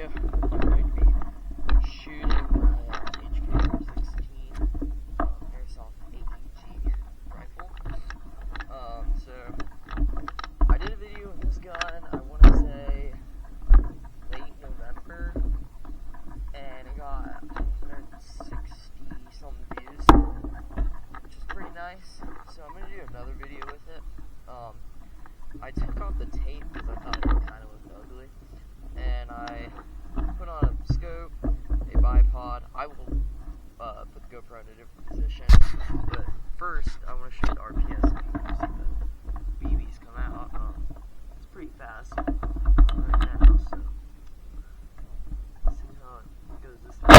video, I'm going to be shooting my HK-416 Airsoft AEG rifle. So I did a video of this gun, I want to say late November, and it got 160 something views, which is pretty nice. So I'm going to do another video with it. I took off the tape because I thought it kind of looked ugly, and I put on a scope, a bipod. I will put the GoPro in a different position, but first I want to show you the RPS speed. You see the BBs come out. It's pretty fast right now, so let's see how it goes this time.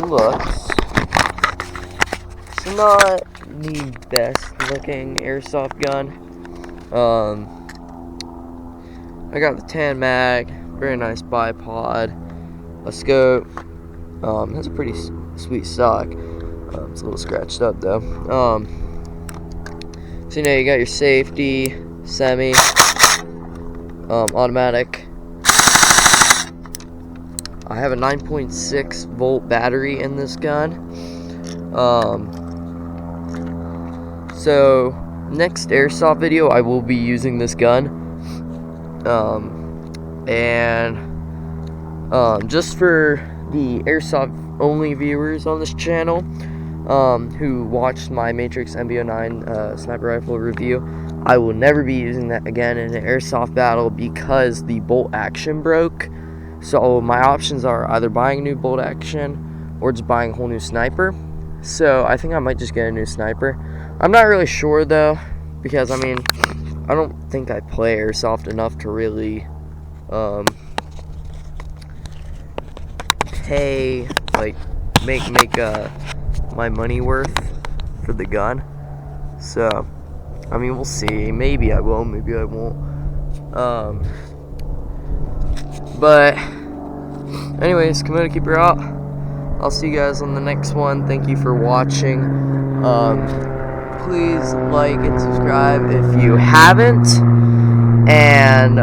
Looks. It's not the best looking airsoft gun. I got the tan mag, very nice bipod, a scope. Has a pretty sweet stock. It's a little scratched up though. So you know, you got your safety, semi, automatic. I have a 9.6 volt battery in this gun. So next airsoft video I will be using this gun. Just for the airsoft only viewers on this channel who watched my Matrix MB09 sniper rifle review, I will never be using that again in an airsoft battle because the bolt action broke. So my options are either buying a new bolt action or just buying a whole new sniper. So I think I might just get a new sniper. I'm not really sure though, because I mean, I don't think I play airsoft enough to really pay, like make my money worth for the gun. So I mean, we'll see. Maybe I will, maybe I won't. But anyways, Komodo Keeper out. I'll see you guys on the next one. Thank you for watching. Please like and subscribe if you haven't. And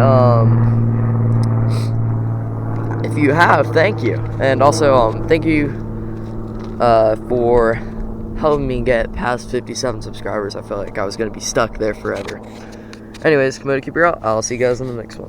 if you have, thank you. And also thank you for helping me get past 57 subscribers. I felt like I was going to be stuck there forever. Anyways, Komodo Keeper out. I'll see you guys on the next one.